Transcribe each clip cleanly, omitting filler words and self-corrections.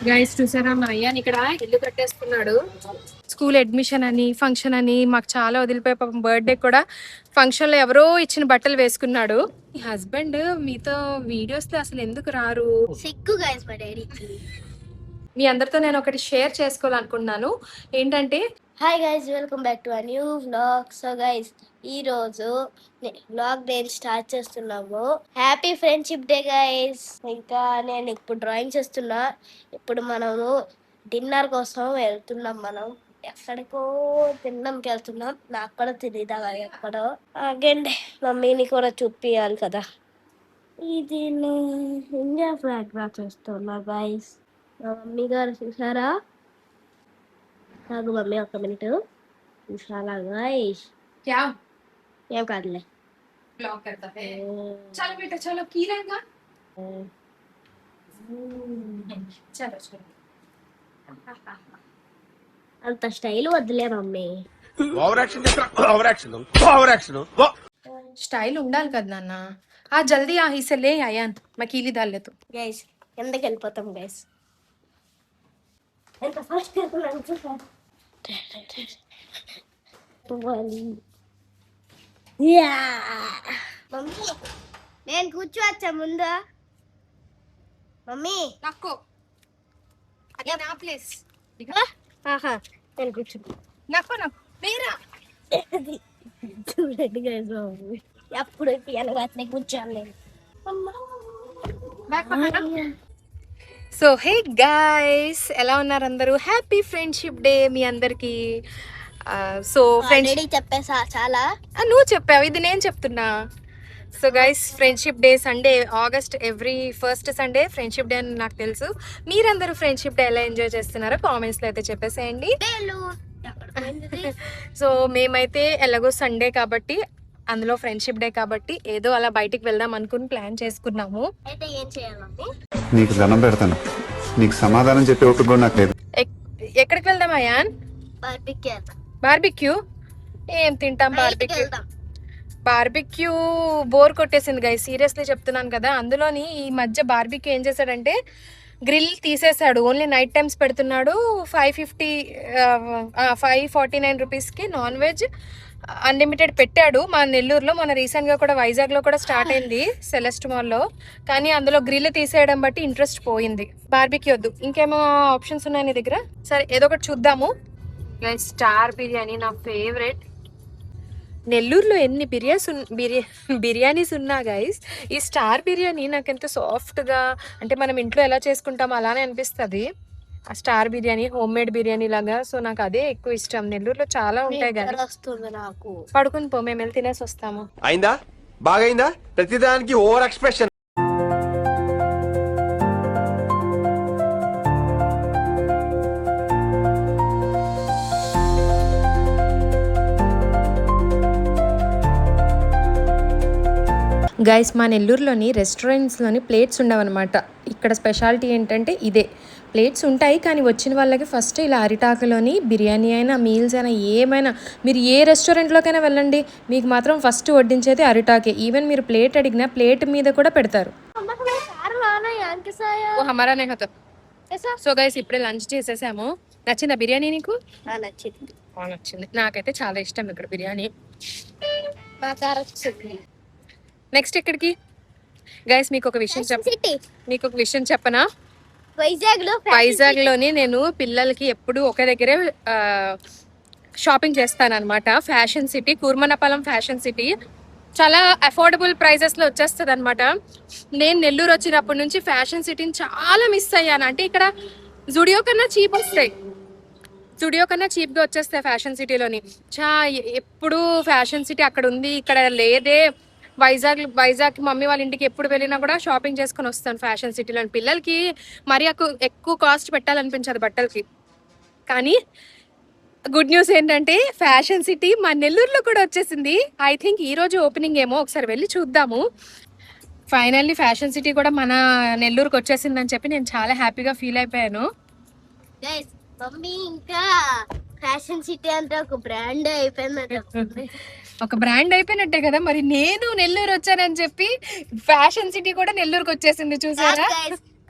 Guys చూసారా మా అయ్యాని ఇక్కడ ఇల్లు కట్టేసుకున్నాడు. స్కూల్ అడ్మిషన్ అని ఫంక్షన్ అని మాకు చాలా వదిలిపోయి పాపం బర్త్డే కూడా ఫంక్షన్ లో ఎవరో ఇచ్చిన బట్టలు వేసుకున్నాడు. మీ హస్బెండ్ మీతో వీడియోస్ లో అసలు ఎందుకు రారు? సిగ్గు గైస్ మా డాడీకి. మీ అందరితో నేను ఒకటి షేర్ చేసుకోవాలనుకుంటున్నాను. ఏంటంటే hi guys, welcome back to a new vlog. So guys, ఈ రోజు వ్లాగ్ నేను స్టార్ట్ చేస్తున్నాము. Happy friendship day guys. ఇంకా నేను ఇప్పుడు డ్రాయింగ్ చేస్తున్నా. ఇప్పుడు మనము డిన్నర్ కోసం వెళ్తున్నాం. మనం ఎక్కడికో తినడానికి వెళ్తున్నాం. నాకు కూడా తెలియదు అలా ఎక్కడో. అగండి మమ్మీని కూడా చూపియాలి కదా. ఇది ఇండియా ఫ్లాగ్ డ్రా చేస్తున్నా గైస్. మా మమ్మీ గారు చూసారా? నాకు మమ్మీ ఒక మినిట్ చూసారా గైస్? क्या ఏం కాదులే. ब्लॉग करता है? चलो बेटा चलो की रहेगा चलो चलो. అంత స్టైల్ వద్దులే మమ్మీ. ఓవర్ యాక్షన్ స్టైల్ ఉండాలి కదా నాన్న. ఆ జల్దీ ఆ ఇसे ले आयान मैं कीली डाल ले तो. గైస్ ఎందుకు వెళ్ళిపోతాం గైస్? ఎంత ఫాస్ట్ వెళ్తున్నాను చూసారా? మమ్మీ నేను కూర్చోవచ్చా ముందు? మమ్మీ నాకు అది నా ప్లేస్. ఆహా నేను కూర్చున్నా. నాకు నాకు వేరా చూడండి గైస్, మమ్మీ ఎప్పుడు పియానో అట్లే కూర్చోను నేను. సో హే గాయ్స్, ఎలా ఉన్నారు అందరూ? హ్యాపీ ఫ్రెండ్షిప్ డే మీ అందరికి. సో ఫ్రెండ్స్ ఆల్రెడీ చెప్పేసా చాలా. నువ్వు చెప్పావు, ఇది నేను చెప్తున్నా. So guys, friendship day Sunday, August every first Sunday friendship day అని నాకు తెలుసు. మీరందరూ ఫ్రెండ్షిప్ డే ఎలా ఎంజాయ్ చేస్తున్నారో కామెంట్స్లో అయితే చెప్పేసేయండి. సో మేమైతే ఎలాగో సండే కాబట్టి, అందులో ఫ్రెండ్షిప్ డే కాబట్టి ఏదో అలా బయటికి వెళ్దాం అనుకుని ప్లాన్ చేసుకున్నాము. అయితే ఏం చేయాలండి? నీకు దండం పెడతాను, నీకు సమాధానం చెప్పే ఓపిక కూడా నాకు లేదు. ఎక్కడికి వెళ్దాం అయాన్? బార్బిక్యూ. బార్బిక్యూ? ఏం తింటాం బార్బిక్యూ? బార్బిక్యూ బోర్ కొట్టేసింది గైస్, సీరియస్లీ చెప్తున్నాను కదా. అందులోని ఈ మధ్య బార్బిక్యూ ఏం చేశాడంటే గ్రిల్ తీసేశాడు, ఓన్లీ నైట్ టైమ్స్ పెడుతున్నాడు. 549 రూపీస్కి నాన్ వెజ్ అన్లిమిటెడ్ పెట్టాడు మా నెల్లూరులో. మన రీసెంట్గా కూడా వైజాగ్లో కూడా స్టార్ట్ అయింది సెలెస్ట్ మాల్లో. కానీ అందులో గ్రిల్ తీసేయడం బట్టి ఇంట్రెస్ట్ పోయింది. బార్బిక్యూ వద్దు, ఇంకేమో ఆప్షన్స్ ఉన్నాయి నీ దగ్గర? సరే ఏదో ఒకటి చూద్దాము. స్టార్ బిర్యానీ నా ఫేవరెట్. నెల్లూరులో ఎన్ని బిర్యానీస్ ఉన్నా గైస్, ఈ స్టార్ బిర్యానీ నాకు ఎంత సాఫ్ట్గా, అంటే మనం ఇంట్లో ఎలా చేసుకుంటాం అలానే అనిపిస్తుంది. ఆ star biryani home made biryani లాగా. సో నాకు అదే ఎక్కువ ఇష్టం. నెల్లూరులో చాలా ఉంటాయి కానీ వస్తుంది నాకు. పడుకుని పో, మేము వెళ్ళి తినేసి వస్తాము. అయిందా? బాగైందా? ప్రతిదానికి ఓవర్ ఎక్స్ప్రెషన్. గైస్, మా నెల్లూరులోని రెస్టారెంట్స్లోని ప్లేట్స్ ఉండవన్నమాట. ఇక్కడ స్పెషాలిటీ ఏంటంటే ఇదే, ప్లేట్స్ ఉంటాయి కానీ వచ్చిన వాళ్ళకి ఫస్ట్ ఇలా అరిటాకులోని బిర్యానీ అయినా మీల్స్ అయినా ఏమైనా, మీరు ఏ రెస్టారెంట్లోకైనా వెళ్ళండి, మీకు మాత్రం ఫస్ట్ వడ్డించేది అరిటాకే. ఈవెన్ మీరు ప్లేట్ అడిగినా ప్లేట్ మీద కూడా పెడతారు. సో గైస్, ఇప్పుడే లంచ్ చేసేసాము. నచ్చిందా బిర్యానీ నీకు? నచ్చింది. నచ్చింది, నాకైతే చాలా ఇష్టం ఇక్కడ బిర్యానీ. నెక్స్ట్ ఎక్కడికి గైస్? మీకు ఒక విషయం చెప్పనా? వైజాగ్ లోని నేను పిల్లలకి ఎప్పుడు ఒక దగ్గరే షాపింగ్ చేస్తాను అనమాట. Fashion city, Kurmanapalem fashion city చాలా అఫోర్డబుల్ ప్రైజెస్ లో వచ్చేస్తుంది అనమాట. నేను నెల్లూరు వచ్చినప్పటి నుంచి ఫ్యాషన్ సిటీని చాలా మిస్ అయ్యాను. అంటే ఇక్కడ జుడియో కన్నా చీప్ వస్తాయి, జుడియో కన్నా చీప్గా వచ్చేస్తాయి ఫ్యాషన్ సిటీలోని. ఎప్పుడు ఫ్యాషన్ సిటీ అక్కడ ఉంది, ఇక్కడ లేదే. వైజాగ్ మమ్మీ వాళ్ళ ఇంటికి ఎప్పుడు వెళ్ళినా కూడా షాపింగ్ చేసుకుని వస్తాను ఫ్యాషన్ సిటీలో. పిల్లలకి మరి ఎక్కువ కాస్ట్ పెట్టాలనిపించదు బట్టలకి. కానీ గుడ్ న్యూస్ ఏంటంటే ఫ్యాషన్ సిటీ మా నెల్లూరులో కూడా వచ్చేసింది. ఐ థింక్ ఈ రోజు ఓపెనింగ్ ఏమో, ఒకసారి వెళ్ళి చూద్దాము. ఫైనల్లీ ఫ్యాషన్ సిటీ కూడా మన నెల్లూరుకి వచ్చేసిందని చెప్పి నేను చాలా హ్యాపీగా ఫీల్ అయిపోయాను. మమ్మీ ఇంకా ఫ్యాషన్ సిటీ అంటే ఒక బ్రాండ్ అయిపోయిందంటే ఒక బ్రాండ్ అయిపోయినట్టే కదా. మరి నేను నెల్లూరు వచ్చానని చెప్పి ఫ్యాషన్ సిటీ కూడా నెల్లూరుకి వచ్చేసింది చూసారా?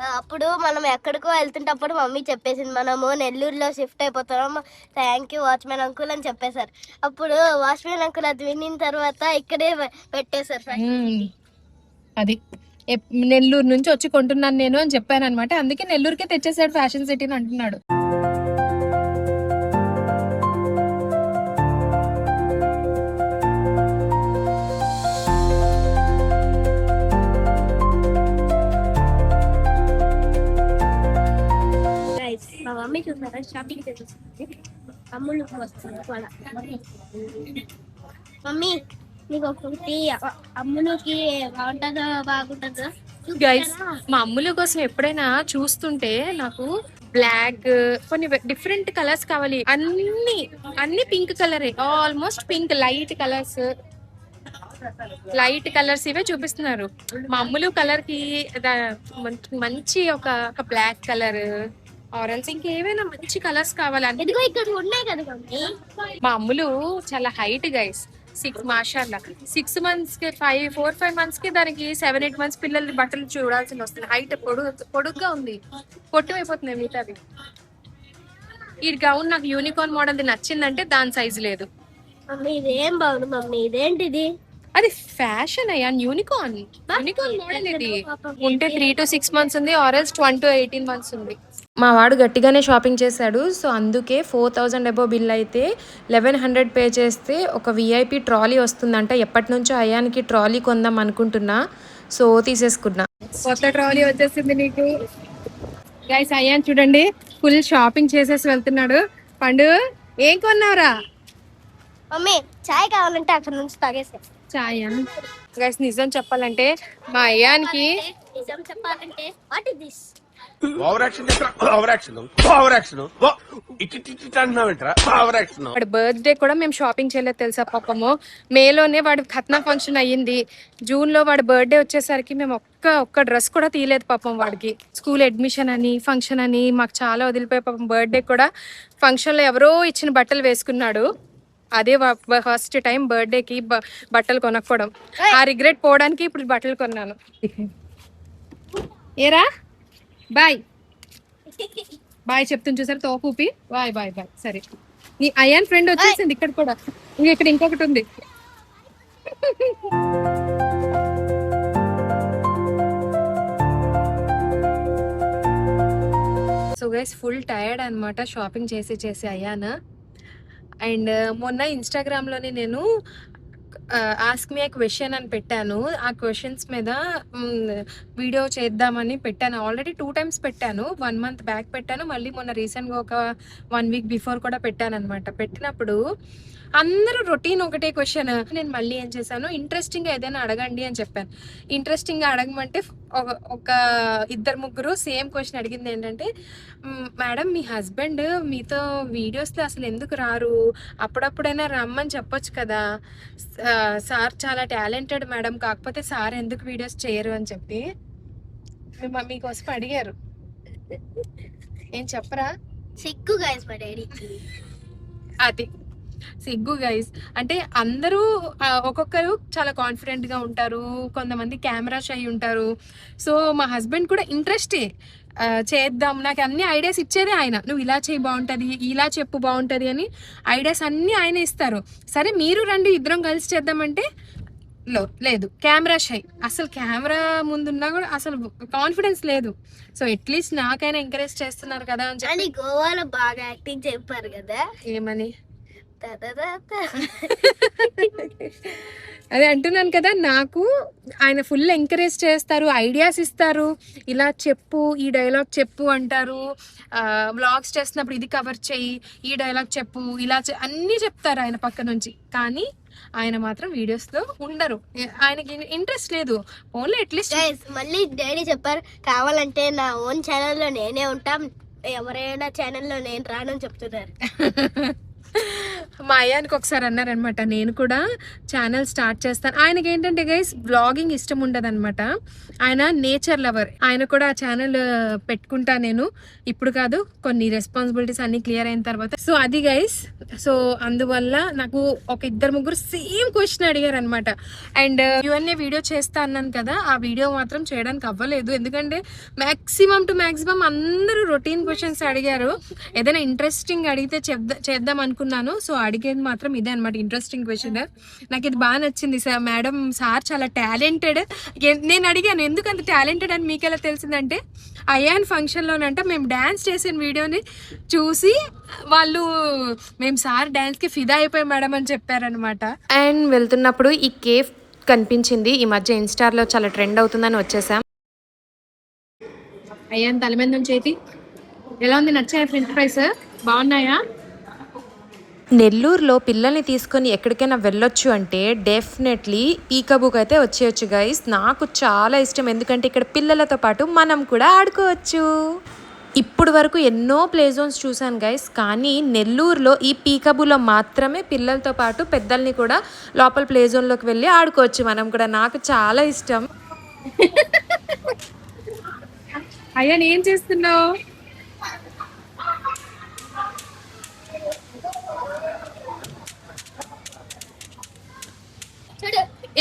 అప్పుడు మనం ఎక్కడికో వెళ్తుంటప్పుడు మమ్మీ చెప్పేసింది మనము నెల్లూరులో షిఫ్ట్ అయిపోతున్నాం, థ్యాంక్ యూ వాచ్మెన్ అంకుల్ అని చెప్పేశారు. అప్పుడు వాచ్మెన్ అంకుల్ అది వినిన తర్వాత ఇక్కడే పెట్టేశారు. అది నెల్లూరు నుంచి వచ్చి కొంటున్నాను నేను అని చెప్పాను అనమాట. అందుకే నెల్లూరుకే తెచ్చేసాడు ఫ్యాషన్ సిటీని అంటున్నాడు. మా మమ్మీ చూసారా షాపింగ్ చేసేసింది, అమ్ములు వస్తుంది కూడా. మమ్మీ నీకు ఒకటి అమ్ములకి బాగుంటుందో బాగుంటుందో గైస్, మా అమ్ముల కోసం ఎప్పుడైనా చూస్తుంటే నాకు బ్లాక్, కొన్ని డిఫరెంట్ కలర్స్ కావాలి. అన్ని పింక్ కలరే, ఆల్మోస్ట్ పింక్, లైట్ కలర్స్ ఇవే చూపిస్తున్నారు. మా అమ్ములు కలర్ కి మంచి ఒక బ్లాక్ కలర్, ఆరెంజ్, ఇంకేమైనా మంచి కలర్స్ కావాలి. ఇదిగో ఇక్కడ ఉన్నాయి కదా మమ్మీ. మా అమ్ములు చాలా హైట్ గైస్, 6 మాషాల్లా 6 months కి 4-5 months కి దానికి 7-8 months పిల్లల బట్టలు చూడాల్సి వస్తుంది. హైట్ పొడుగ్గా ఉంది, పొట్టు మిగతాది. ఈ గౌన్ నాకు యూనికార్న్ మోడల్ నచ్చిందంటే దాని సైజు లేదు. మమ్మీ ఇదేం బాగుంది మమ్మీ, ఇదేంటిది? అది ఫ్యాషన్ అయ్యా, యూనికార్న్ మోడల్ ఇది. ఉంటే 3 to 6 months ఉంది, ఆరెల్స్ 12 to 18 months ఉంది. మా వాడు గట్టిగానే షాపింగ్ చేశాడు. సో అందుకే 4000 అబో బిల్ అయితే 1100 పే చేస్తే ఒక విఐపి ట్రాలీ వస్తుందంట. ఎప్పటి నుంచో అయానికి ట్రాలీ కొందాం అనుకుంటున్నా, సో తీసేసుకున్నా. కొత్త ట్రాలీ వచ్చేసింది నీకు. గైస్, అయాన్ చూడండి ఫుల్ షాపింగ్ చేసేసి వెళ్తున్నాడు. పండు ఏం కొన్నావురా? మమ్మీ చాయ్ కావాలంటే అక్కడ నుంచి తాగేసా. చాయ్. గైస్, నిజం చెప్పాలంటే మా అయాన్కి నిజం చెప్పాలంటే what is this? Over action అంటున్నావేంట్రా? Over action. వాడి బర్త్డే కూడా మేము షాపింగ్ చేయలేదు తెలుసా పాపము. మేలోనే వాడి ఖత్నా ఫంక్షన్ అయ్యింది, జూన్ లో వాడి బర్త్డే వచ్చేసరికి మేము ఒక్క డ్రెస్ కూడా తీయలేదు పాపం. వాడికి స్కూల్ అడ్మిషన్ అని ఫంక్షన్ అని మాకు చాలా వదిలిపోయి పాపం. బర్త్డే కూడా ఫంక్షన్ లో ఎవరో ఇచ్చిన బట్టలు వేసుకున్నాడు. అదే ఫస్ట్ టైం బర్త్డేకి బట్టలు కొనకపోవడం. ఆ రిగ్రెట్ పోవడానికి ఇప్పుడు బట్టలు కొన్నాను. ఏరా బాయ్ బాయ్ చెప్తుంది చూసారు తోపూపి. Bye bye bye. సరే, నీ అయాన్ ఫ్రెండ్ వచ్చేసింది ఇక్కడ కూడా. ఇక్కడ ఇంకొకటి ఉంది. సో గైస్, ఫుల్ టైర్డ్ అనమాట షాపింగ్ చేసి అయాన్. అండ్ మొన్న ఇన్స్టాగ్రామ్లోని నేను ఆస్క్ మీ ఏ క్వశ్చన్ అని పెట్టాను. ఆ క్వశ్చన్స్ మీద వీడియో చేద్దామని పెట్టాను. ఆల్రెడీ 2 times పెట్టాను. 1 month బ్యాక్ పెట్టాను, మళ్ళీ మొన్న రీసెంట్గా ఒక 1 week బిఫోర్ కూడా పెట్టాను అనమాట. పెట్టినప్పుడు అందరూ రొటీన్ ఒకటే క్వశ్చన్. నేను మళ్ళీ ఏం చేశాను, ఇంట్రెస్టింగ్గా ఏదైనా అడగండి అని చెప్పాను. ఇంట్రెస్టింగ్గా అడగమంటే ఒక 2-3 సేమ్ క్వశ్చన్ అడిగింది. ఏంటంటే, మేడం మీ హస్బెండ్ మీతో వీడియోస్లో అసలు ఎందుకు రారు? అప్పుడప్పుడైనా రమ్మని చెప్పొచ్చు కదా. సార్ చాలా టాలెంటెడ్ మేడం, కాకపోతే సార్ ఎందుకు వీడియోస్ చేయరు అని చెప్పి మీకోసం అడిగారు. ఏం చెప్పరా? సిగ్గు గైస్ మా డాడీ. అది సిగ్గు గైస్. అంటే అందరూ ఒక్కొక్కరు చాలా కాన్ఫిడెంట్ గా ఉంటారు, కొంతమంది కెమెరా షై ఉంటారు. సో మా హస్బెండ్ కూడా ఇంట్రెస్టే, చేద్దాం, నాకు అన్ని ఐడియాస్ ఇచ్చేదే ఆయన. నువ్వు ఇలా చేయి బాగుంటుంది, ఇలా చెప్పు బాగుంటుంది అని ఐడియాస్ అన్నీ ఆయన ఇస్తారు. సరే మీరు రండి ఇద్దరం కలిసి చేద్దామంటే లేదు, కెమెరా షై. అసలు కెమెరా ముందున్నా కూడా అసలు కాన్ఫిడెన్స్ లేదు. సో అట్లీస్ట్ నాకైనా ఎంకరేజ్ చేస్తున్నారు కదా అని చెప్పి. గోవాలో బాగా యాక్టింగ్ చెప్పారు కదా. ఏమని? అదే అంటున్నాను కదా, నాకు ఆయన ఫుల్ ఎంకరేజ్ చేస్తారు, ఐడియాస్ ఇస్తారు. ఇలా చెప్పు, ఈ డైలాగ్ చెప్పు అంటారు. వ్లాగ్స్ చేస్తున్నప్పుడు ఇది కవర్ చెయ్యి, ఈ డైలాగ్ చెప్పు, ఇలా అన్నీ చెప్తారు ఆయన పక్క నుంచి. కానీ ఆయన మాత్రం వీడియోస్ లో ఉండరు, ఆయనకి ఇంట్రెస్ట్ లేదు. ఓన్లీ అట్లీస్ట్ మళ్ళీ డాడీ చెప్పారు, కావాలంటే నా ఓన్ ఛానల్లో నేనే ఉంటాం, ఎవరైనా ఛానల్లో నేను రానని చెప్తున్నారు. మా అయ్యానికి ఒకసారి అన్నారనమాట, నేను కూడా ఛానల్ స్టార్ట్ చేస్తాను. ఆయనకి ఏంటంటే గైస్ బ్లాగింగ్ ఇష్టం ఉండదన్నమాట. ఆయన నేచర్ లవర్. ఆయన కూడా ఆ ఛానల్ పెట్టుకుంటా నేను, ఇప్పుడు కాదు, కొన్ని రెస్పాన్సిబిలిటీస్ అన్ని క్లియర్ అయిన తర్వాత. సో అది గైస్. సో అందువల్ల నాకు ఒక 2-3 సేమ్ క్వశ్చన్ అడిగారు అనమాట. అండ్ Q&A వీడియో చేస్తా అన్నాను కదా, ఆ వీడియో మాత్రం చేయడానికి అవ్వలేదు. ఎందుకంటే మ్యాక్సిమం టు మ్యాక్సిమం అందరూ రొటీన్ క్వశ్చన్స్ అడిగారు. ఏదైనా ఇంట్రెస్టింగ్ అడిగితే చేద్దాం అనుకున్నాను. సో అడిగేది మాత్రం ఇదే అనమాట, ఇంట్రెస్టింగ్ క్వశ్చన్. నాకు ఇది బాగా నచ్చింది. సార్ మేడం, సార్ చాలా టాలెంటెడ్. నేను అడిగాను ఎందుకంత టాలెంటెడ్ అని మీకు ఎలా తెలిసిందంటే, అయాన్ ఫంక్షన్లోనంట మేము డ్యాన్స్ చేసిన వీడియోని చూసి వాళ్ళు, మేము సార్ డ్యాన్స్కి ఫిదా అయిపోయాం మేడం అని చెప్పారనమాట. అండ్ వెళ్తున్నప్పుడు ఈ కేఫ్ కనిపించింది. ఈ మధ్య ఇన్స్టాలో చాలా ట్రెండ్ అవుతుందని వచ్చేసాం. అయ్యాన్ తల మీద నుంచి అయితే ఎలా ఉంది? నచ్చాయా? ఫ్రెంచ్ ఫ్రైస్ బాగున్నాయా? నెల్లూరులో పిల్లల్ని తీసుకొని ఎక్కడికైనా వెళ్ళొచ్చు అంటే డెఫినెట్లీ పీకబుక్ అయితే వచ్చేయచ్చు గైస్. నాకు చాలా ఇష్టం, ఎందుకంటే ఇక్కడ పిల్లలతో పాటు మనం కూడా ఆడుకోవచ్చు. ఇప్పుడు వరకు ఎన్నో ప్లే జోన్స్ చూశాను గైస్, కానీ నెల్లూరులో ఈ పీకబులో మాత్రమే పిల్లలతో పాటు పెద్దల్ని కూడా లోపల ప్లే జోన్లోకి వెళ్ళి ఆడుకోవచ్చు మనం కూడా. నాకు చాలా ఇష్టం. అయ్యా ఏం చేస్తున్నావు?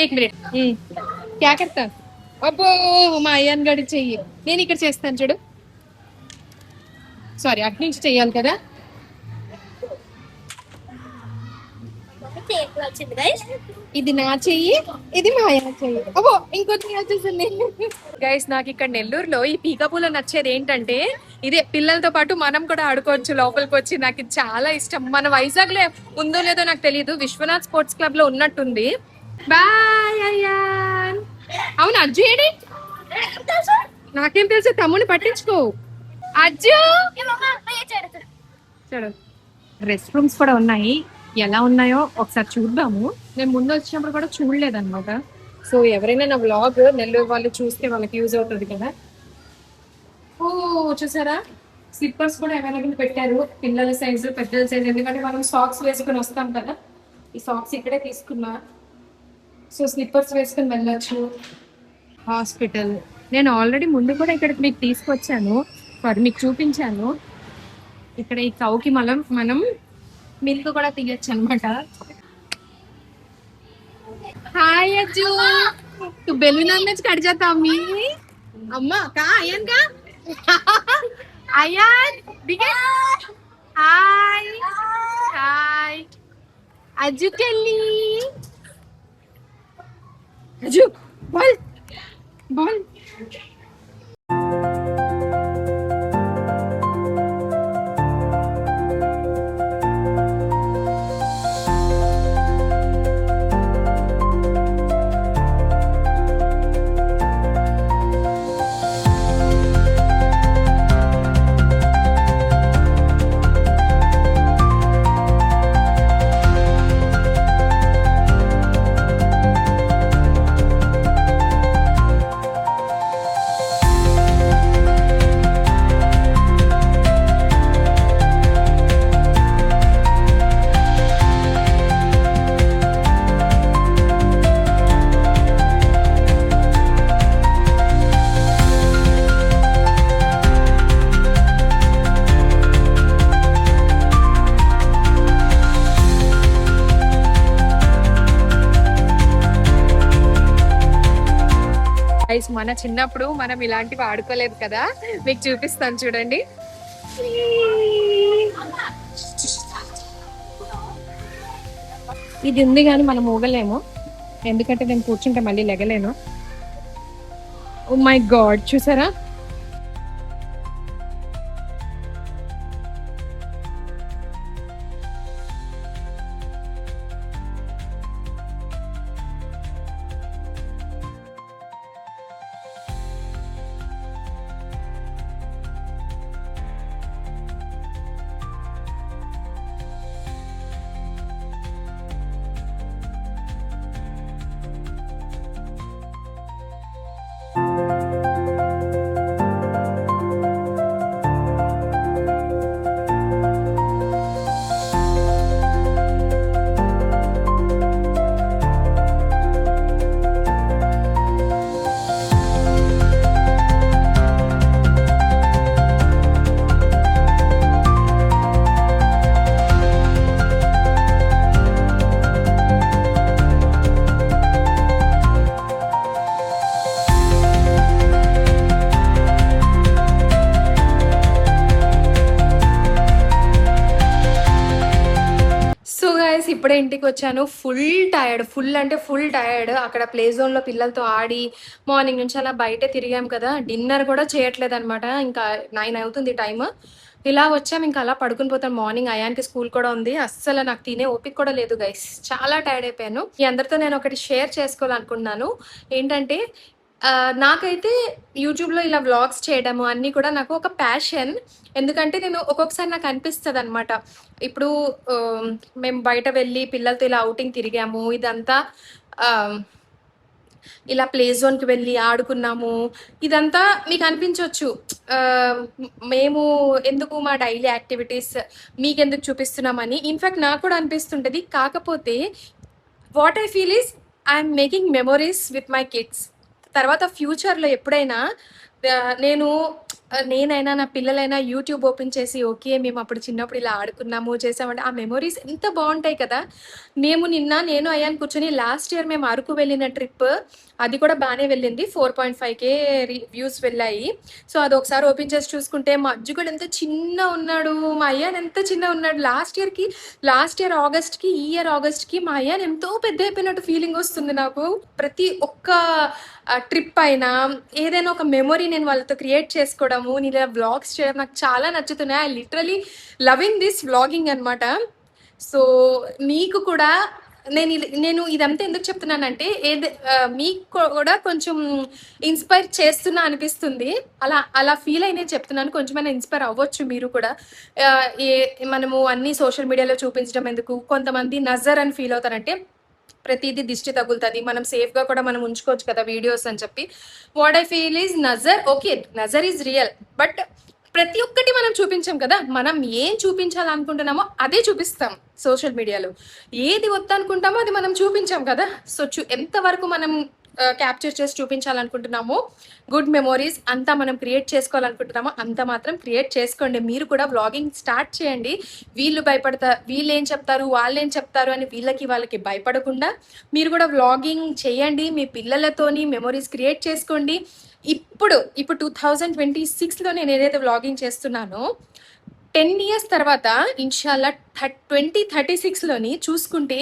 एक मिनट क्या करता? అబ్బో మా అయ్యాన్ గడి చెయ్యి. నేను ఇక్కడ చేస్తాను చూడు. సారీ, అటు నుంచి చెయ్యాలి కదా. ఇది నా చెయ్యి, ఇది మా అయ్యాన్ చెయ్యి. అబ్బో ఇంకొంచెం వచ్చేసింది. గైస్, నాకు ఇక్కడ నెల్లూరులో ఈ పీకపూలో నచ్చేది ఏంటంటే, ఇదే పిల్లలతో పాటు మనం కూడా ఆడుకోవచ్చు లోపలికి వచ్చి. నాకు ఇది చాలా ఇష్టం. మన వైజాగ్ లో ఉందో లేదో నాకు తెలియదు, విశ్వనాథ్ స్పోర్ట్స్ క్లబ్ లో ఉన్నట్టుంది. బాయ్ అయ్యాన్. అవును, అజ్జు ఏడి? నాకేం తెలుసు, తమ్ముని పట్టించుకో. అజ్జు చూడు, రెస్ట్ రూమ్స్ కూడా ఉన్నాయి. ఎలా ఉన్నాయో ఒకసారి చూద్దాము. నేను ముందు వచ్చినప్పుడు కూడా చూడలేదన్నమాట. సో ఎవరైనా నా వ్లాగ్ నెల్లూరు వాళ్ళు చూస్తే వాళ్ళకి యూజ్ అవుతుంది కదా. ఓ చూసారా, స్లిప్పర్స్ కూడా అవైలబుల్ పెట్టారు, పిల్లల సైజు, పెద్దల సైజు. ఎందుకంటే మనం సాక్స్ వేసుకుని వస్తాం కదా, ఈ సాక్స్ ఇక్కడే తీసుకున్నా. సో స్లిప్పర్స్ వేసుకుని వెళ్ళొచ్చు. హాస్పిటల్ నేను ఆల్రెడీ ముందు కూడా ఇక్కడికి మీకు తీసుకొచ్చాను, మీకు చూపించాను. ఇక్కడ ఈ కౌకి మనం మిల్క్ కూడా తీయచ్చు అనమాట. హాయ్ అజ్జు, तू बेलून आणण्याच काढ जाता मी. अम्मा का आयन का आयन दिगे. हाय हाय अज्जू केली. अज्जू बोल बोल. మన చిన్నప్పుడు మనం ఇలాంటివి ఆడుకోలేదు కదా, మీకు చూపిస్తాను చూడండి. ఇది ఉంది కానీ మనం ఊగలేము, ఎందుకంటే నేను కూర్చుంటే మళ్ళీ లెగలేను. ఓ మై గాడ్, చూసారా? గైస్ ఇప్పుడే ఇంటికి వచ్చాను. ఫుల్ అంటే ఫుల్ టైర్డ్. అక్కడ ప్లే జోన్లో పిల్లలతో ఆడి మార్నింగ్ నుంచి అలా బయట తిరిగాం కదా, డిన్నర్ కూడా చేయట్లేదు అనమాట. ఇంకా 9 అవుతుంది టైం. ఇలా వచ్చాం, ఇంకా అలా పడుకుని పోతాం. మార్నింగ్ అయాన్కి స్కూల్ కూడా ఉంది. అస్సలు నాకు తినే ఓపిక కూడా లేదు గైస్, చాలా టైర్డ్ అయిపోయాను. మీ అందరితో నేను ఒకటి షేర్ చేసుకోవాలనుకుంటున్నాను. ఏంటంటే నాకైతే యూట్యూబ్లో ఇలా వ్లాగ్స్ చేయడము అన్నీ కూడా నాకు ఒక ప్యాషన్. ఎందుకంటే నేను ఒక్కొక్కసారి నాకు అనిపిస్తుంది అనమాట, ఇప్పుడు మేము బయట వెళ్ళి పిల్లలతో ఇలా అవుటింగ్ తిరిగాము, ఇదంతా ఇలా ప్లే జోన్కి వెళ్ళి ఆడుకున్నాము, ఇదంతా మీకు అనిపించవచ్చు మేము ఎందుకు మా డైలీ యాక్టివిటీస్ మీకెందుకు చూపిస్తున్నామని. ఇన్ఫ్యాక్ట్ నాకు కూడా అనిపిస్తుంటుంది. కాకపోతే what I feel is I'm making memories with my kids. తర్వాత ఫ్యూచర్లో ఎప్పుడైనా నేనైనా నా పిల్లలైనా యూట్యూబ్ ఓపెన్ చేసి ఓకే మేము అప్పుడు చిన్నప్పుడు ఇలా ఆడుకున్నాము చేసామంటే ఆ మెమొరీస్ ఎంత బాగుంటాయి కదా. నేను అయ్యాను కూర్చొని లాస్ట్ ఇయర్ మేము అరకు వెళ్ళిన ట్రిప్, అది కూడా బాగానే వెళ్ళింది. 4.5K వ్యూస్ వెళ్ళాయి. సో అది ఒకసారి ఓపెన్ చేసి చూసుకుంటే మా అజ్జు కూడా ఎంత చిన్న ఉన్నాడు, మా అయ్యాన్ ఎంత చిన్న ఉన్నాడు. లాస్ట్ ఇయర్ ఆగస్ట్కి ఈ ఇయర్ ఆగస్ట్కి మా అయ్యాన్ ఎంతో పెద్ద అయిపోయినట్టు ఫీలింగ్ వస్తుంది నాకు. ప్రతి ఒక్క ట్రిప్ అయినా ఏదైనా ఒక మెమొరీ నేను వాళ్ళతో క్రియేట్ చేసుకోవడము, నేను వ్లాగ్స్ చేయడం నాకు చాలా నచ్చుతున్నాయి. I literally loving this vlogging అనమాట. సో మీకు కూడా నేను ఇదంతా ఎందుకు చెప్తున్నానంటే మీకు కూడా కొంచెం ఇన్స్పైర్ చేస్తున్నా అనిపిస్తుంది. అలా ఫీల్ అయి నేను చెప్తున్నాను. కొంచెమైనా ఇన్స్పైర్ అవ్వచ్చు మీరు కూడా. మనము అన్ని సోషల్ మీడియాలో చూపించడం ఎందుకు, కొంతమంది నజర్ అని ఫీల్ అవుతారంటే ప్రతిదీ దిష్టి తగులుతుంది, మనం సేఫ్గా కూడా మనం ఉంచుకోవచ్చు కదా వీడియోస్ అని చెప్పి. What I feel is nazar okay, nazar is real, but ప్రతి ఒక్కటి మనం చూపించాం కదా. మనం ఏం చూపించాలనుకుంటున్నామో అదే చూపిస్తాం సోషల్ మీడియాలో. ఏది వద్దనుకుంటామో అది మనం చూపించాం కదా. సో ఎంతవరకు మనం క్యాప్చర్ చేసి చూపించాలనుకుంటున్నామో, గుడ్ మెమోరీస్ అంతా మనం క్రియేట్ చేసుకోవాలనుకుంటున్నామో అంత మాత్రం క్రియేట్ చేసుకోండి. మీరు కూడా వ్లాగింగ్ స్టార్ట్ చేయండి. వీళ్ళు ఏం చెప్తారు వాళ్ళు ఏం చెప్తారు అని వాళ్ళకి భయపడకుండా మీరు కూడా వ్లాగింగ్ చేయండి. మీ పిల్లలతోని మెమోరీస్ క్రియేట్ చేసుకోండి. ఇప్పుడు 2026లో నేను ఏదైతే వ్లాగింగ్ చేస్తున్నానో 10 years తర్వాత ఇన్షాల్లా 2036లోని చూసుకుంటే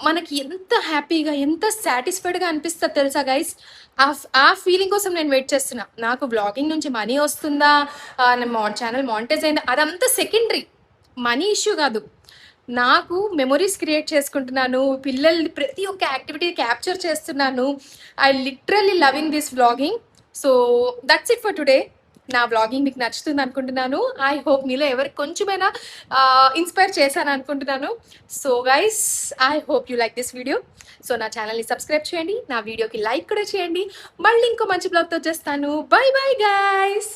మనకి ఎంత హ్యాపీగా ఎంత సాటిస్ఫైడ్గా అనిపిస్తుంది తెలుసా గైస్. ఆ ఫీలింగ్ కోసం నేను వెయిట్ చేస్తున్నా. నాకు వ్లాగింగ్ నుంచి మనీ వస్తుందా, నా ఛానల్ మానిటైజ్ అయిందా, అదంతా సెకండరీ, మనీ ఇష్యూ కాదు. నాకు మెమొరీస్ క్రియేట్ చేసుకుంటున్నాను, పిల్లల్ని ప్రతి ఒక్క యాక్టివిటీ క్యాప్చర్ చేస్తున్నాను. I literally loving this vlogging. So that's it for today. నా వ్లాగింగ్ మీకు నచ్చుతుంది అనుకుంటున్నాను. ఐ హోప్ మీలో ఎవరికి కొంచెమైనా ఇన్స్పైర్ చేశాను అనుకుంటున్నాను. So guys I hope you like this video. So నా ఛానల్ని సబ్స్క్రైబ్ చేయండి, నా వీడియోకి లైక్ కూడా చేయండి. మళ్ళీ ఇంకో మంచి బ్లాగ్తో వచ్చేస్తాను. By bye guys.